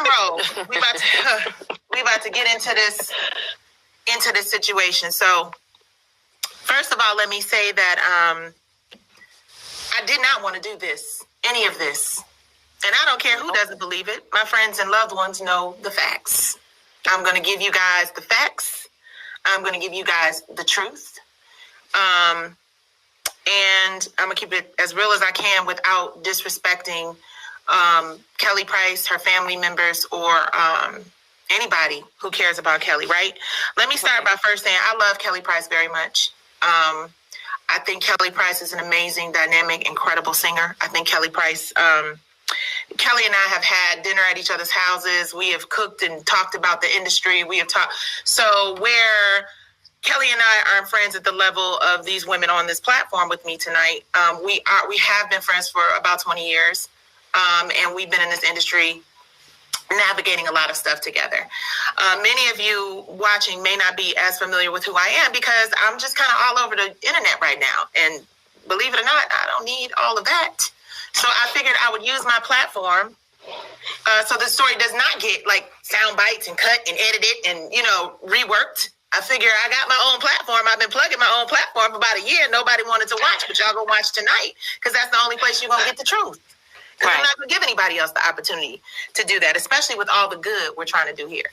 drum roll. We about to get into this situation. So, first of all, let me say that I did not want to do any of this. And I don't care who doesn't believe it. My friends and loved ones know the facts. I'm going to give you guys the facts. I'm going to give you guys the truth. And I'm going to keep it as real as I can without disrespecting Kelly Price, her family members, or anybody who cares about Kelly, right? Let me start by first saying I love Kelly Price very much. I think Kelly Price is an amazing, dynamic, incredible singer. I think Kelly Price... Kelly and I have had dinner at each other's houses. We have cooked and talked about the industry. We have talked. So where Kelly and I aren't friends at the level of these women on this platform with me tonight, we have been friends for about 20 years. And we've been in this industry navigating a lot of stuff together. Many of you watching may not be as familiar with who I am because I'm just kind of all over the internet right now. And believe it or not, I don't need all of that. So I figured I would use my platform so the story does not get like sound bites and cut and edited and, reworked. I figure I got my own platform. I've been plugging my own platform for about a year. Nobody wanted to watch, but y'all go watch tonight because that's the only place you're going to get the truth. Because I'm not going to give anybody else the opportunity to do that, especially with all the good we're trying to do here.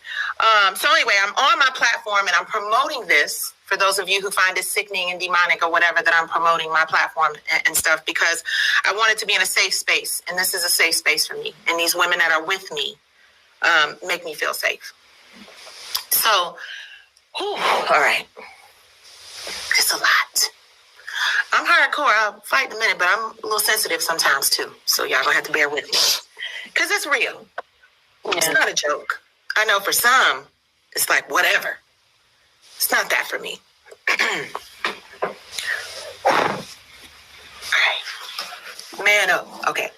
So anyway, I'm on my platform and I'm promoting this for those of you who find it sickening and demonic or whatever that I'm promoting my platform and stuff, because I want it to be in a safe space. And this is a safe space for me. And these women that are with me make me feel safe. So, all right. It's a lot. I'm hardcore. I'll fight in a minute, but I'm a little sensitive sometimes too. So y'all gonna have to bear with me. Because it's real. Yeah. It's not a joke. I know for some, it's like whatever. It's not that for me. All right. Man up. Okay.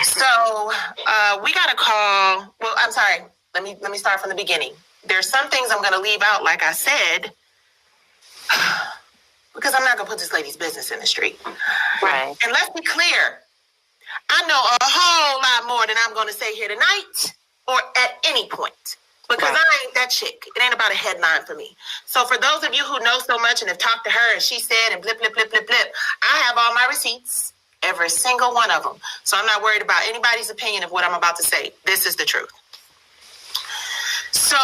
So we got a call. Well, I'm sorry. Let me start from the beginning. There's some things I'm gonna leave out, like I said. Because I'm not going to put this lady's business in the street. Right. And let's be clear. I know a whole lot more than I'm going to say here tonight or at any point. Because I ain't that chick. It ain't about a headline for me. So for those of you who know so much and have talked to her and she said and blip, blip, blip, blip, blip, I have all my receipts, every single one of them. So I'm not worried about anybody's opinion of what I'm about to say. This is the truth. So,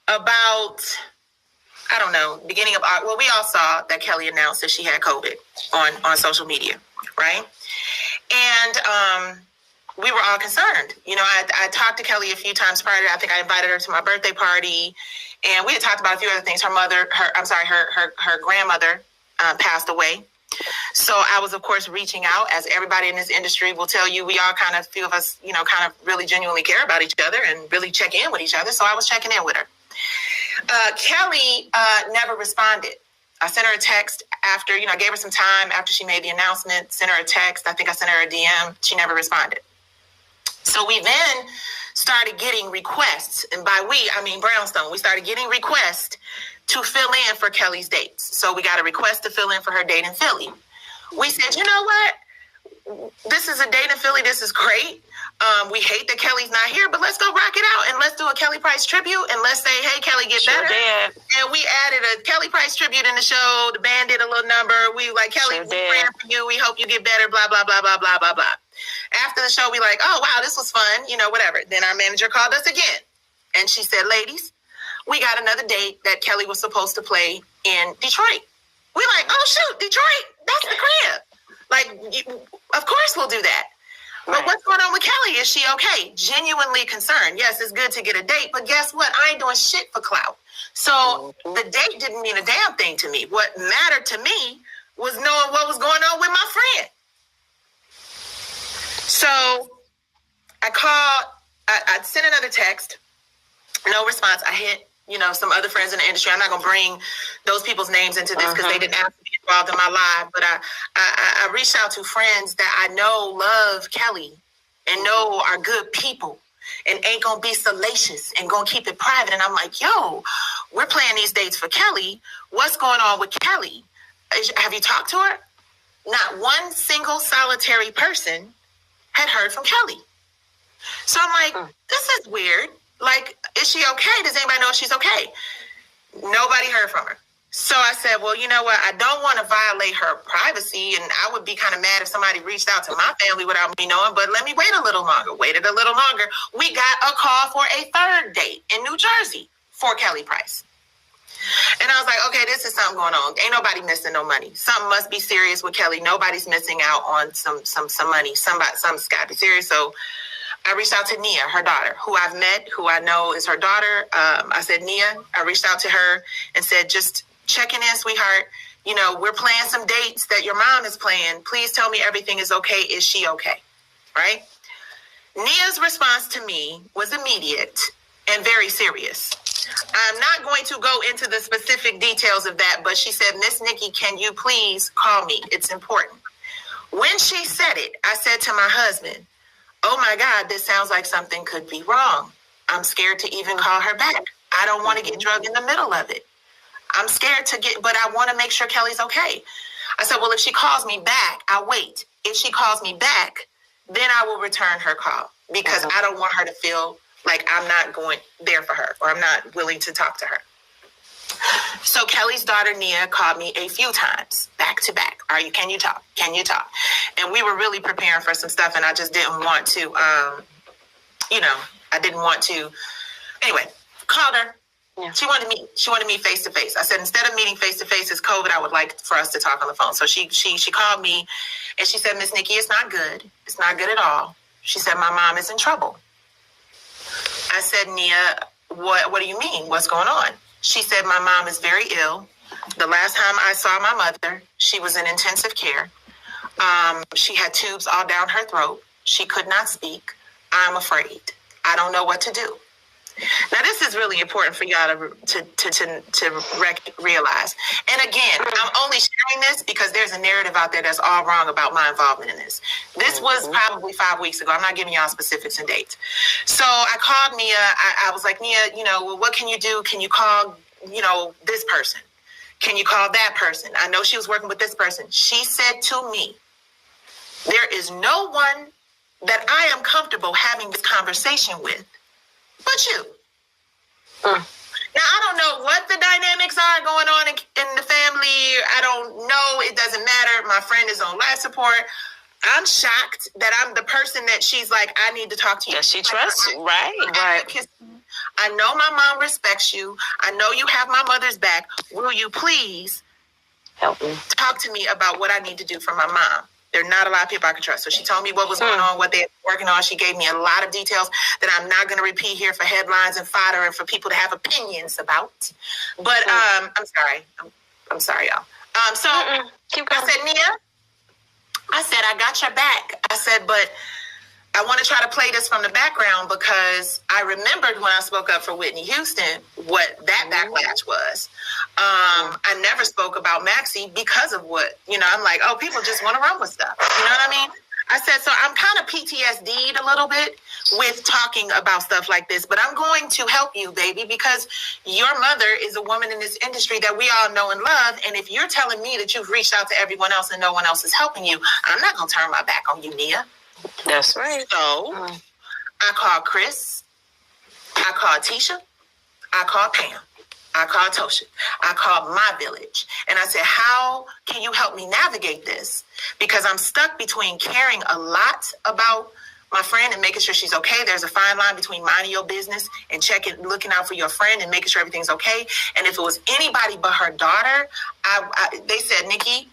about... I don't know, beginning of August, well, we all saw that Kelly announced that she had COVID on social media, right? And we were all concerned. I talked to Kelly a few times prior to, I think I invited her to my birthday party, and we had talked about a few other things. Her grandmother passed away. So I was, of course, reaching out, as everybody in this industry will tell you, we all few of us, kind of really genuinely care about each other and really check in with each other. So I was checking in with her. Kelly never responded. I sent her a text after, I gave her some time after she made the announcement, sent her a text. I think I sent her a DM. She never responded. So we then started getting requests. And by we, I mean Brownstone. We started getting requests to fill in for Kelly's dates. So we got a request to fill in for her date in Philly. We said, you know what? This is a date in Philly. This is great. We hate that Kelly's not here, but let's go rock it out and let's do a Kelly Price tribute and let's say, hey, Kelly, get better. Did. And we added a Kelly Price tribute in the show. The band did a little number. We like, Kelly, we're praying for you. We hope you get better, blah, blah, blah, blah, blah, blah, blah. After the show, we like, oh, wow, this was fun, whatever. Then our manager called us again. And she said, ladies, we got another date that Kelly was supposed to play in Detroit. We like, oh, shoot, Detroit, that's the crib. Like, of course we'll do that. Right. But what's going on with Kelly? Is she okay? Genuinely concerned. Yes, it's good to get a date, but guess what? I ain't doing shit for clout. So the date didn't mean a damn thing to me. What mattered to me was knowing what was going on with my friend. So I called, I sent another text, no response. I hit, some other friends in the industry. I'm not going to bring those people's names into this because they didn't ask me to be involved in my live. But I reached out to friends that I know love Kelly and know are good people and ain't going to be salacious and going to keep it private. And I'm like, yo, we're playing these dates for Kelly. What's going on with Kelly? Have you talked to her? Not one single solitary person had heard from Kelly. So I'm like, this is weird. Like, is she okay? Does anybody know if she's okay? Nobody heard from her. So I said, well, you know what? I don't want to violate her privacy, and I would be kind of mad if somebody reached out to my family without me knowing, but let me wait a little longer. Waited a little longer. We got a call for a third date in New Jersey for Kelly Price. And I was like, okay, this is something going on. Ain't nobody missing no money. Something must be serious with Kelly. Nobody's missing out on some money. Something's got to be serious. So I reached out to Nia, her daughter, who I've met, who I know is her daughter. I said, Nia, I reached out to her and said, just checking in, sweetheart. You know, we're playing some dates that your mom is playing. Please tell me everything is okay. Is she okay? Right? Nia's response to me was immediate and very serious. I'm not going to go into the specific details of that, but she said, Miss Nicci, can you please call me? It's important. When she said it, I said to my husband, oh my God, this sounds like something could be wrong. I'm scared to even call her back. I don't want to get drugged in the middle of it. I'm scared but I want to make sure Kelly's okay. I said, well, if she calls me back, I'll wait. If she calls me back, then I will return her call because I don't want her to feel like I'm not going there for her or I'm not willing to talk to her. So Kelly's daughter, Nia, called me a few times back to back. Can you talk? Can you talk? And we were really preparing for some stuff and I just didn't want to, I didn't want to. Anyway, called her. Yeah. She wanted to meet face to face. I said, instead of meeting face to face, it's COVID. I would like for us to talk on the phone. So she called me and she said, Miss Nicci, it's not good. It's not good at all. She said, my mom is in trouble. I said, Nia, what do you mean? What's going on? She said, my mom is very ill. The last time I saw my mother, she was in intensive care. She had tubes all down her throat. She could not speak. I'm afraid. I don't know what to do. Now, this is really important for y'all to realize. And again, I'm only sharing this because there's a narrative out there that's all wrong about my involvement in this. This was probably 5 weeks ago. I'm not giving y'all specifics and dates. So I called Nia. I was like, Nia, well, what can you do? Can you call, this person? Can you call that person? I know she was working with this person. She said to me, there is no one that I am comfortable having this conversation with but you. Now, I don't know what the dynamics are going on in the family. I don't know. It doesn't matter. My friend is on life support. I'm shocked that I'm the person that she's like, I need to talk to you. Yeah, she trusts you, right? I know my mom respects you. I know you have my mother's back. Will you please help me? Talk to me about what I need to do for my mom. There are not a lot of people I can trust. So she told me what was going on, what they're working on. She gave me a lot of details that I'm not going to repeat here for headlines and fodder and for people to have opinions about. But I'm sorry. I'm sorry, y'all. So I said, Nia, I got your back. I said, but I want to try to play this from the background because I remembered when I spoke up for Whitney Houston, what that backlash was. I never spoke about Maxie because of what, I'm like, oh, people just want to run with stuff. You know what I mean? I said, so I'm kind of PTSD'd a little bit with talking about stuff like this, but I'm going to help you, baby, because your mother is a woman in this industry that we all know and love. And if you're telling me that you've reached out to everyone else and no one else is helping you, I'm not going to turn my back on you, Nia. That's right. So I called Chris. I called Tisha. I called Pam. I called Tosha. I called my village. And I said, how can you help me navigate this? Because I'm stuck between caring a lot about my friend and making sure she's okay. There's a fine line between minding your business and looking out for your friend and making sure everything's okay. And if it was anybody but her daughter, they said, Nicci,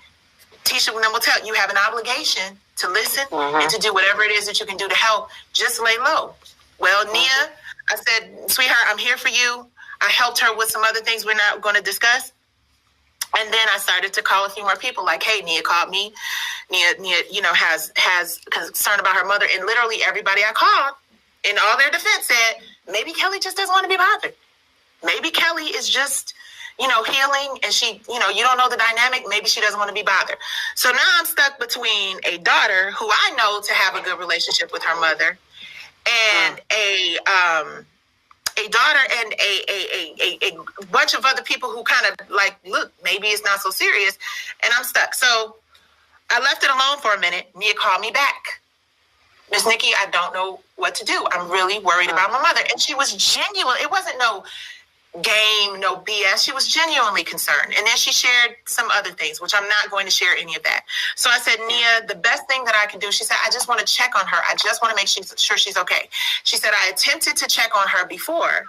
Tisha will tell you have an obligation to listen and to do whatever it is that you can do to help. Just lay low. Well, Nia, I said, sweetheart, I'm here for you. I helped her with some other things we're not going to discuss. And then I started to call a few more people like, hey, Nia called me. Nia, has concern about her mother. And literally everybody I called, in all their defense, said, maybe Kelly just doesn't want to be bothered. Maybe Kelly is just, healing and she, you don't know the dynamic. Maybe she doesn't want to be bothered. So now I'm stuck between a daughter who I know to have a good relationship with her mother and a daughter and a bunch of other people who kind of like, look, maybe it's not so serious. And I'm stuck. So I left it alone for a minute. Nia called me back. Miss Nicci, I don't know what to do. I'm really worried about my mother. And she was genuine. It wasn't no game, no BS. She was genuinely concerned. And then she shared some other things, which I'm not going to share any of that. So I said, Nia, the best thing that I can do, she said, I just want to check on her. I just want to make sure she's okay. She said, I attempted to check on her before,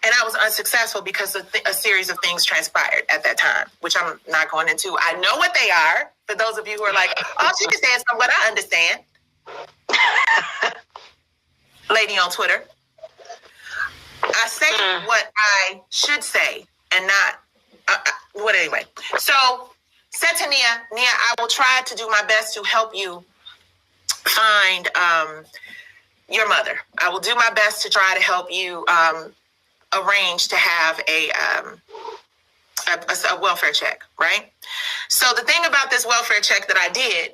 and I was unsuccessful because a series of things transpired at that time, which I'm not going into. I know what they are. For those of you who are like, oh, she can say what I understand. Lady on Twitter. I say what I should say and not what anyway. So said to Nia, I will try to do my best to help you find your mother. I will do my best to try to help you arrange to have a welfare check, right? So the thing about this welfare check that I did,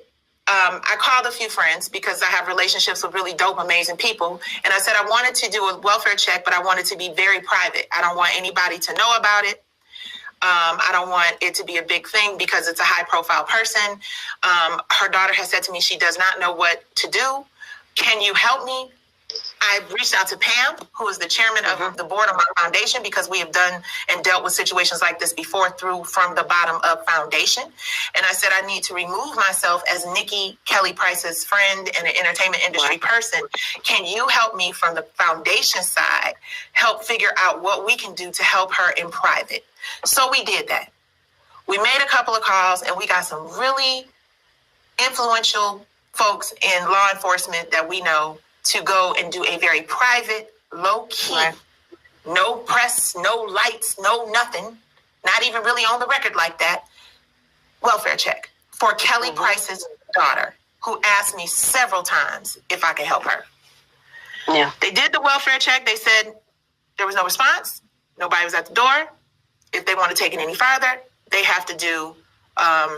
I called a few friends because I have relationships with really dope, amazing people. And I said I wanted to do a welfare check, but I wanted to be very private. I don't want anybody to know about it. I don't want it to be a big thing because it's a high profile person. Her daughter has said to me she does not know what to do. Can you help me? I reached out to Pam, who is the chairman of the board of my foundation, because we have done and dealt with situations like this before through from the bottom up foundation. And I said, I need to remove myself as Nicci Kelly Price's friend and an entertainment industry person. Can you help me from the foundation side, help figure out what we can do to help her in private? So we did that. We made a couple of calls and we got some really influential folks in law enforcement that we know to go and do a very private, low-key, no press, no lights, no nothing, not even really on the record like that, welfare check for Kelly Price's daughter, who asked me several times if I could help her. Yeah. They did the welfare check. They said there was no response. Nobody was at the door. If they want to take it any farther, they have to do a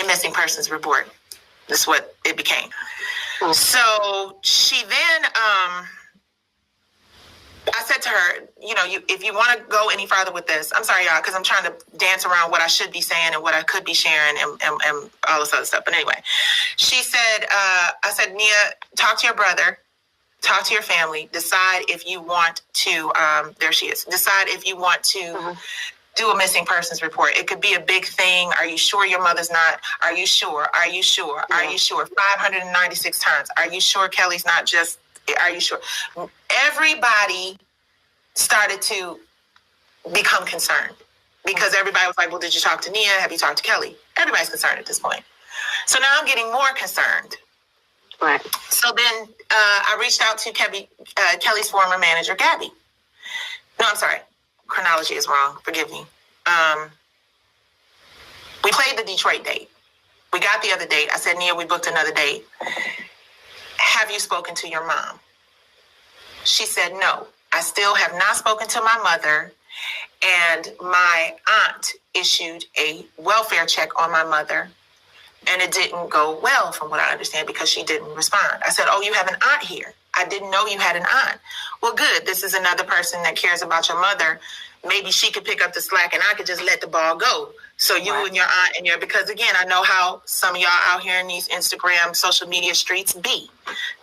missing persons report. That's what it became. So she then, I said to her, if you want to go any farther with this, I'm sorry, y'all, because I'm trying to dance around what I should be saying and what I could be sharing and all this other stuff. But anyway, she said, I said, Nia, talk to your brother, talk to your family, decide if you want to, there she is, decide if you want to do a missing persons report. It could be a big thing. Are you sure your mother's not? Are you sure? Are you sure? Are you sure? 596 times. Are you sure Kelly's not just, are you sure? Everybody started to become concerned because everybody was like, well, did you talk to Nia? Have you talked to Kelly? Everybody's concerned at this point. So now I'm getting more concerned. Right. So then I reached out to Kelly's former manager, Gabby. No, I'm sorry. Chronology is wrong. Forgive me. We played the Detroit date. We got the other date. I said, Nia, we booked another date. Have you spoken to your mom? She said, no. I still have not spoken to my mother. And my aunt issued a welfare check on my mother. And it didn't go well, from what I understand, because she didn't respond. I said, oh, you have an aunt here. I didn't know you had an aunt. Well, good. This is another person that cares about your mother. Maybe she could pick up the slack and I could just let the ball go. So you and your aunt because again, I know how some of y'all out here in these Instagram, social media streets be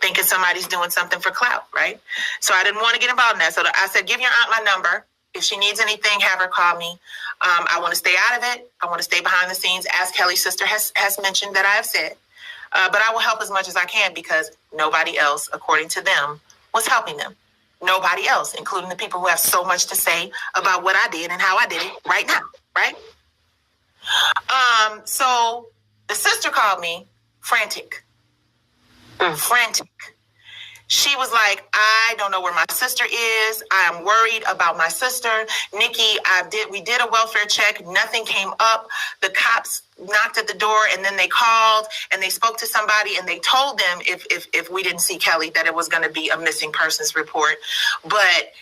thinking somebody's doing something for clout, right? So I didn't want to get involved in that. So I said, give your aunt my number. If she needs anything, have her call me. I want to stay out of it. I want to stay behind the scenes, as Kelly's sister has mentioned that I have said. But I will help as much as I can because nobody else, according to them, was helping them. Nobody else, including the people who have so much to say about what I did and how I did it right now, right? So the sister called me frantic. Frantic. She was like, I don't know where my sister is. I am worried about my sister. Nicci, we did a welfare check. Nothing came up. The cops knocked at the door and then they called and they spoke to somebody and they told them if we didn't see Kelly that it was going to be a missing persons report. But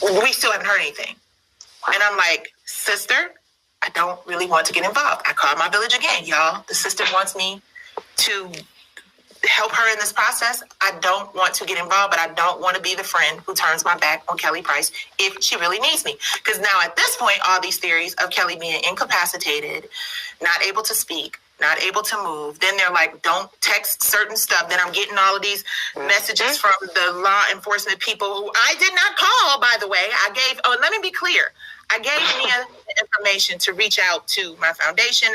we still haven't heard anything. And I'm like, sister, I don't really want to get involved. I called my village again, y'all. The sister wants me to help her in this process. I don't want to get involved, but I don't want to be the friend who turns my back on Kelly Price if she really needs me. Because now at this point, all these theories of Kelly being incapacitated, not able to speak, not able to move. Then they're like, don't text certain stuff. Then I'm getting all of these messages from the law enforcement people who I did not call, by the way. Let me be clear. I gave Nia information to reach out to my foundation.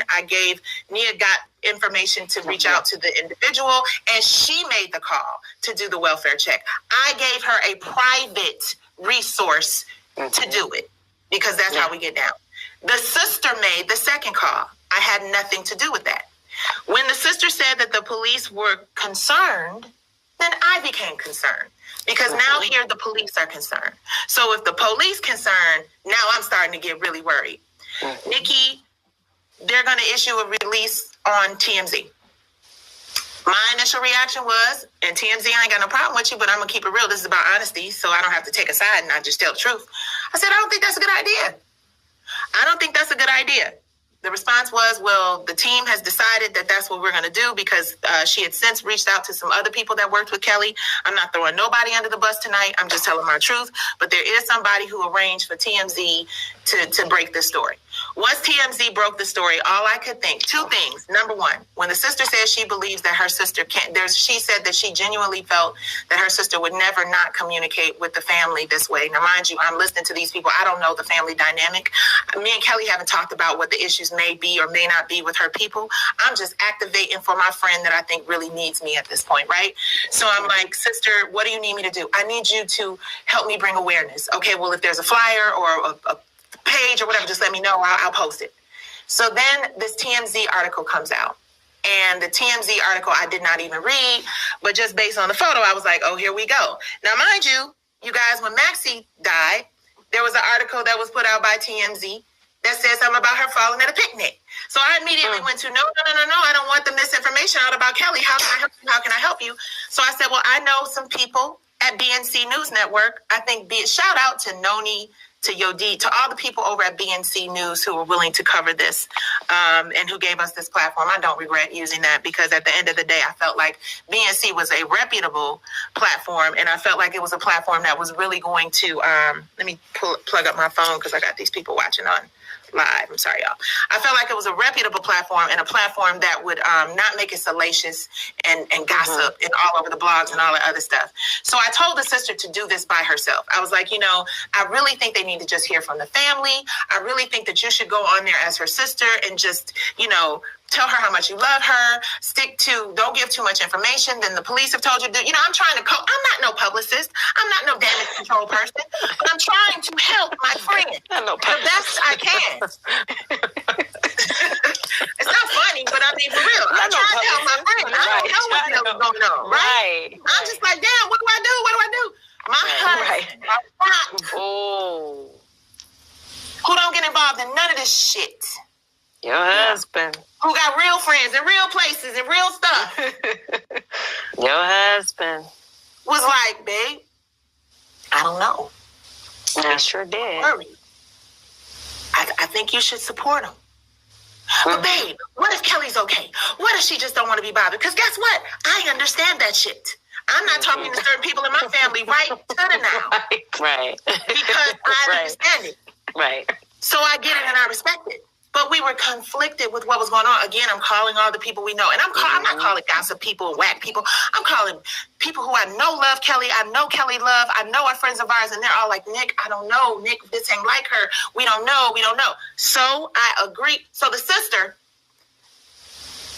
Nia got information to reach out to the individual, and she made the call to do the welfare check. I gave her a private resource to do it because that's how we get down. The sister made the second call. I had nothing to do with that. When the sister said that the police were concerned, then I became concerned. Because now here the police are concerned. So if the police concerned, now I'm starting to get really worried. Nicci, they're going to issue a release on TMZ. My initial reaction was, and TMZ, I ain't got no problem with you, but I'm going to keep it real. This is about honesty, so I don't have to take a side and not just tell the truth. I said, I don't think that's a good idea. I don't think that's a good idea. The response was, well, the team has decided that that's what we're going to do because she had since reached out to some other people that worked with Kelly. I'm not throwing nobody under the bus tonight. I'm just telling my truth. But there is somebody who arranged for TMZ to break this story. Once TMZ broke the story, all I could think, two things. Number one, when the sister says she believes that her sister she said that she genuinely felt that her sister would never not communicate with the family this way. Now, mind you, I'm listening to these people. I don't know the family dynamic. Me and Kelly haven't talked about what the issues may be or may not be with her people. I'm just activating for my friend that I think really needs me at this point, right? So I'm like, sister, what do you need me to do? I need you to help me bring awareness. Okay, well, if there's a flyer or a page or whatever, just let me know. I'll post it. So then this TMZ article comes out. And the TMZ article I did not even read, but just based on the photo, I was like, oh, here we go. Now, mind you, you guys, when Maxie died, there was an article that was put out by TMZ that said something about her falling at a picnic. So I immediately went to, no, I don't want the misinformation out about Kelly. How can I help you? How can I help you? So I said, well, I know some people at BNC News Network. I think shout out to Noni, to Yodi, to all the people over at BNC News who were willing to cover this and who gave us this platform. I don't regret using that because at the end of the day, I felt like BNC was a reputable platform and I felt like it was a platform that was really going to, let me plug up my phone because I got these people watching on live. I'm sorry, y'all. I felt like it was a reputable platform and a platform that would not make it salacious and gossip and all over the blogs and all that other stuff. So I told the sister to do this by herself. I was like, I really think they need to just hear from the family. I really think that you should go on there as her sister and just, tell her how much you love her. Don't give too much information. Then the police have told you to, I'm trying to I'm not no publicist. I'm not no damage control person, but I'm trying to help my friend the best I can. It's not funny, but I mean, for real, I'm trying to help my friend. I don't know what the hell is going on, right? I'm just like, damn, what do I do? What do I do? My husband, who don't get involved in none of this shit. Your husband. Who got real friends in real places and real stuff. Your husband. Was like, babe, I don't know. I sure did. Worried. I think you should support him. But babe, what if Kelly's okay? What if she just don't want to be bothered? Because guess what? I understand that shit. I'm not talking to certain people in my family right to the now. Right. Because I understand it. Right. So I get it and I respect it. But we were conflicted with what was going on. Again, I'm calling all the people we know. And I'm not calling gossip people and whack people. I'm calling people who I know love Kelly. I know Kelly love. I know are friends of ours. And they're all like, Nick, I don't know. Nick, this ain't like her. We don't know. So I agree. So the sister,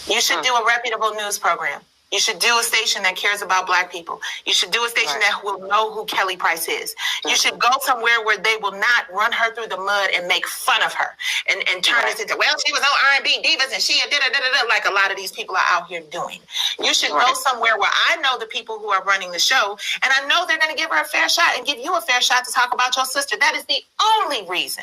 you should do a reputable news program. You should do a station that cares about Black people. You should do a station that will know who Kelly Price is. You should go somewhere where they will not run her through the mud and make fun of her and turn this into, well, she was on R&B Divas and she da-da-da-da-da, like a lot of these people are out here doing. You should go somewhere where I know the people who are running the show and I know they're going to give her a fair shot and give you a fair shot to talk about your sister. That is the only reason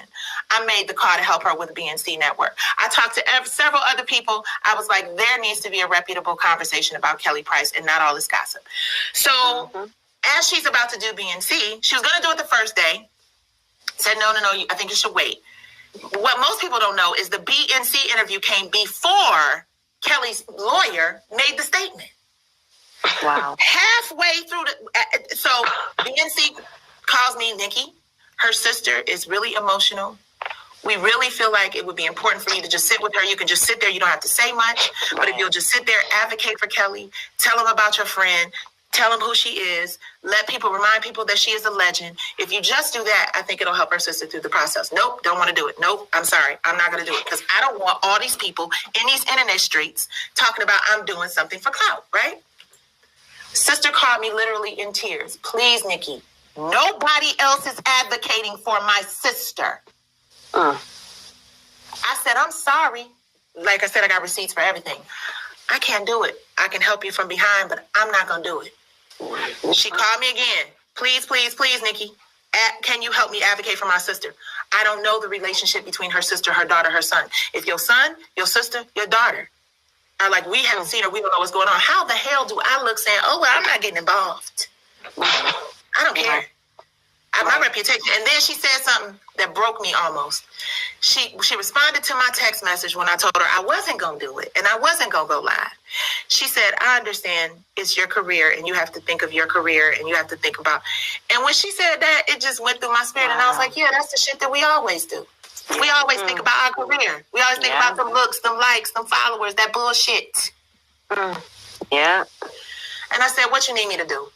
I made the call to help her with BNC Network. I talked to several other people. I was like, there needs to be a reputable conversation about Kelly Price and not all this gossip. So as she's about to do BNC, she was going to do it the first day. Said, no, I think you should wait. What most people don't know is the BNC interview came before Kelly's lawyer made the statement. Wow. Halfway through so BNC calls me, Nicci. Her sister is really emotional. We really feel like it would be important for you to just sit with her. You can just sit there. You don't have to say much. But if you'll just sit there, advocate for Kelly, tell them about your friend, tell them who she is, remind people that she is a legend. If you just do that, I think it'll help her sister through the process. Nope, don't want to do it. Nope, I'm sorry. I'm not going to do it because I don't want all these people in these internet streets talking about I'm doing something for clout, right? Sister called me literally in tears. Please, Nicci, nobody else is advocating for my sister. I said, I'm sorry. Like I said, I got receipts for everything. I can't do it. I can help you from behind, but I'm not going to do it. She called me again. Please, please, please, Nicci, can you help me advocate for my sister? I don't know the relationship between her sister, her daughter, her son. If your son, your sister, your daughter are like, we haven't seen her, we don't know what's going on. How the hell do I look saying, oh, well, I'm not getting involved? I don't care. My reputation. And then she said something that broke me almost. She responded to my text message when I told her I wasn't going to do it and I wasn't going to go live. She said, I understand it's your career and you have to think of your career and you have to think about. And when she said that, it just went through my spirit. And I was like, yeah, that's the shit that we always do. We always think about our career. We always think about them looks, them likes, them followers, that bullshit. Yeah. And I said, what you need me to do?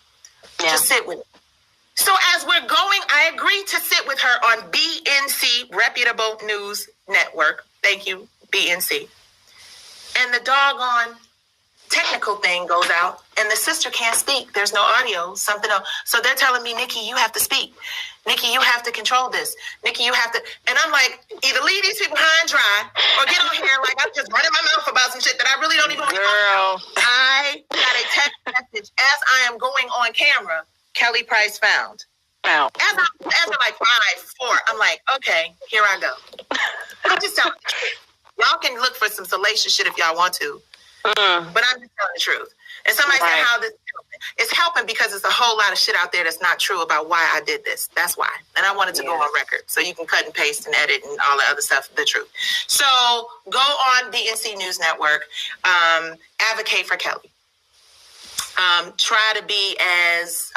Just sit with me. So as we're going, I agreed to sit with her on BNC, Reputable News Network. Thank you, BNC. And the doggone technical thing goes out, and the sister can't speak. There's no audio, something else. So they're telling me, Nicci, you have to speak. Nicci, you have to control this. Nicci, you have to. And I'm like, either leave these people high and dry or get on here like I'm just running my mouth about some shit that I really don't even want to talk about. I got a text message as I am going on camera. Kelly Price found. As I'm like 5-4, I'm like, okay, here I go. I'm just telling the truth. Y'all can look for some salacious shit if y'all want to. But I'm just telling the truth. And somebody said how this is helping. It's helping because there's a whole lot of shit out there that's not true about why I did this. That's why. And I wanted to go on record so you can cut and paste and edit and all the other stuff, the truth. So go on the NC News Network, advocate for Kelly. Try to be as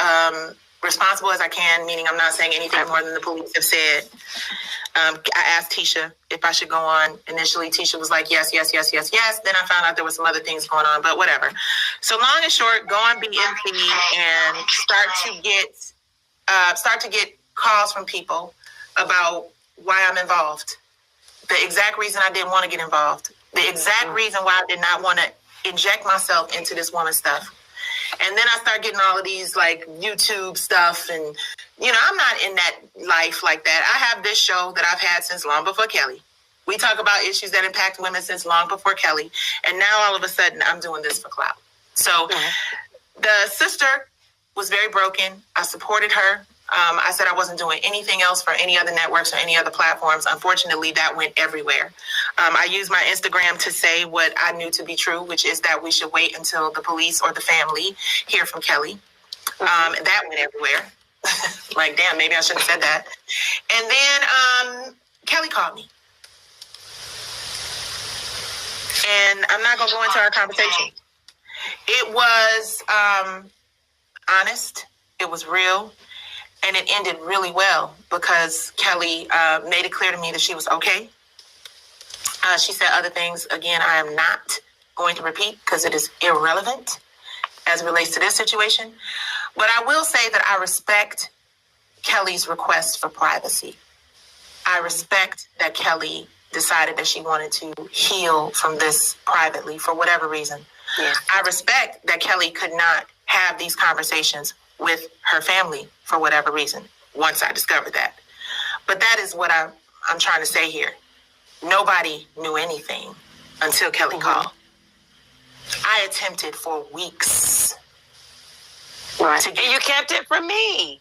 responsible as I can, meaning I'm not saying anything more than the police have said. I asked Tisha if I should go on. Initially, Tisha was like, yes. Then I found out there was some other things going on, but whatever. So long and short, go on BNC and start to get calls from people about why I'm involved. The exact reason I didn't want to get involved. The exact reason why I did not want to inject myself into this woman's stuff. And then I start getting all of these like YouTube stuff. And, I'm not in that life like that. I have this show that I've had since long before Kelly. We talk about issues that impact women since long before Kelly. And now all of a sudden I'm doing this for clout. So the sister was very broken. I supported her. I said I wasn't doing anything else for any other networks or any other platforms. Unfortunately, that went everywhere. I used my Instagram to say what I knew to be true, which is that we should wait until the police or the family hear from Kelly. That went everywhere. Like, damn, maybe I shouldn't have said that. And then Kelly called me. And I'm not going to go into our conversation. It was honest. It was real. And it ended really well because Kelly made it clear to me that she was okay. She said other things, again, I am not going to repeat because it is irrelevant as it relates to this situation. But I will say that I respect Kelly's request for privacy. I respect that Kelly decided that she wanted to heal from this privately for whatever reason. Yeah. I respect that Kelly could not have these conversations with her family for whatever reason, once I discovered that. But that is what I'm trying to say here. Nobody knew anything until Kelly called. I attempted for weeks. Right. And you kept it from me.